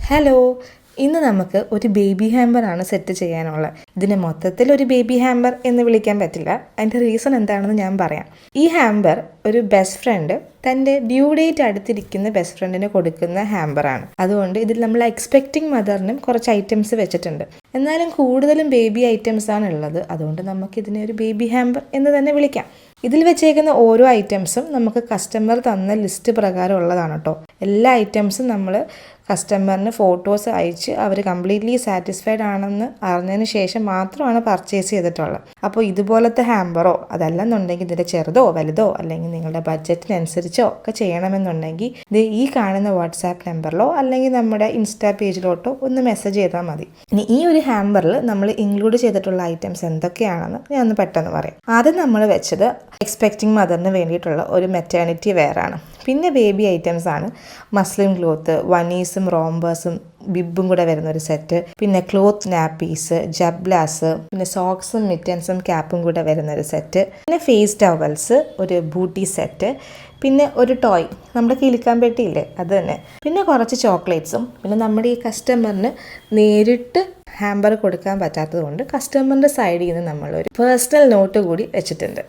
Hello, ഇന്ന് നമുക്ക് ഒരു ബേബി ഹാമ്പറാണ് സെറ്റ് ചെയ്യാനുള്ളത്. ഇതിനെ മൊത്തത്തിൽ ഒരു ബേബി ഹാമ്പർ എന്ന് വിളിക്കാൻ പറ്റില്ല. അതിൻ്റെ റീസൺ എന്താണെന്ന് ഞാൻ പറയാം. ഈ ഹാമ്പർ ഒരു ബെസ്റ്റ് ഫ്രണ്ട് തൻ്റെ ഡ്യൂ ഡേറ്റ് അടുത്തിരിക്കുന്ന ബെസ്റ്റ് ഫ്രണ്ടിന് കൊടുക്കുന്ന ഹാമ്പറാണ്. അതുകൊണ്ട് ഇതിൽ നമ്മൾ എക്സ്പെക്റ്റിംഗ് മദറിനും കുറച്ച് ഐറ്റംസ് വെച്ചിട്ടുണ്ട്. എന്നാലും കൂടുതലും ബേബി ഐറ്റംസ് ആണ് ഉള്ളത്. അതുകൊണ്ട് നമുക്കിതിനെ ഒരു ബേബി ഹാമ്പർ എന്ന് തന്നെ വിളിക്കാം. ഇതിൽ വെച്ചേക്കുന്ന ഓരോ ഐറ്റംസും നമുക്ക് കസ്റ്റമർ തന്ന ലിസ്റ്റ് പ്രകാരം ഉള്ളതാണ് കേട്ടോ. എല്ലാ ഐറ്റംസും നമ്മൾ കസ്റ്റമറിന് ഫോട്ടോസ് അയച്ച് അവർ കംപ്ലീറ്റ്ലി സാറ്റിസ്ഫൈഡ് ആണെന്ന് അറിഞ്ഞതിന് ശേഷം മാത്രമാണ് പർച്ചേസ് ചെയ്തിട്ടുള്ളത്. അപ്പോൾ ഇതുപോലത്തെ ഹാമ്പറോ അതല്ലെന്നുണ്ടെങ്കിൽ ഇതിൻ്റെ ചെറുതോ വലുതോ അല്ലെങ്കിൽ നിങ്ങളുടെ ബഡ്ജറ്റിനനുസരിച്ചോ ഒക്കെ ചെയ്യണമെന്നുണ്ടെങ്കിൽ ഇത് ഈ കാണുന്ന വാട്സാപ്പ് നമ്പറിലോ അല്ലെങ്കിൽ നമ്മുടെ ഇൻസ്റ്റാ പേജിലോട്ടോ ഒന്ന് മെസ്സേജ് ചെയ്താൽ മതി. ഇനി ഈ ഒരു ഹാമ്പറിൽ നമ്മൾ ഇൻക്ലൂഡ് ചെയ്തിട്ടുള്ള ഐറ്റംസ് എന്തൊക്കെയാണെന്ന് ഞാൻ ഒന്ന് പെട്ടെന്ന് പറയാം. ആദ്യം നമ്മൾ വെച്ചത് എക്സ്പെക്റ്റിംഗ് മദറിന് വേണ്ടിയിട്ടുള്ള ഒരു മെറ്റേണിറ്റി വെയറാണ്. പിന്നെ ബേബി ഐറ്റംസ് ആണ്. മസ്ലിൻ ക്ലോത്ത്, വനീസും റോംബേഴ്സും ബിബും കൂടെ വരുന്ന ഒരു സെറ്റ്, പിന്നെ ക്ലോത്ത് നാപ്പീസ്, ജബ്ലാസ്, പിന്നെ സോക്സും മിറ്റൻസും ക്യാപ്പും കൂടെ വരുന്ന ഒരു സെറ്റ്, പിന്നെ ഫേസ് ടവൽസ്, ഒരു ബൂട്ടി സെറ്റ്, പിന്നെ ഒരു ടോയ് നമ്മുടെ കിലുക്കാൻ പെട്ടിയില്ലേ അത് തന്നെ, പിന്നെ കുറച്ച് ചോക്ലേറ്റ്സും. പിന്നെ നമ്മുടെ ഈ കസ്റ്റമറിന് നേരിട്ട് ഹാമ്പർ കൊടുക്കാൻ പറ്റാത്തത് കൊണ്ട് കസ്റ്റമറിൻ്റെ സൈഡിൽ നിന്ന് നമ്മളൊരു പേഴ്സണൽ നോട്ട് കൂടി വെച്ചിട്ടുണ്ട്.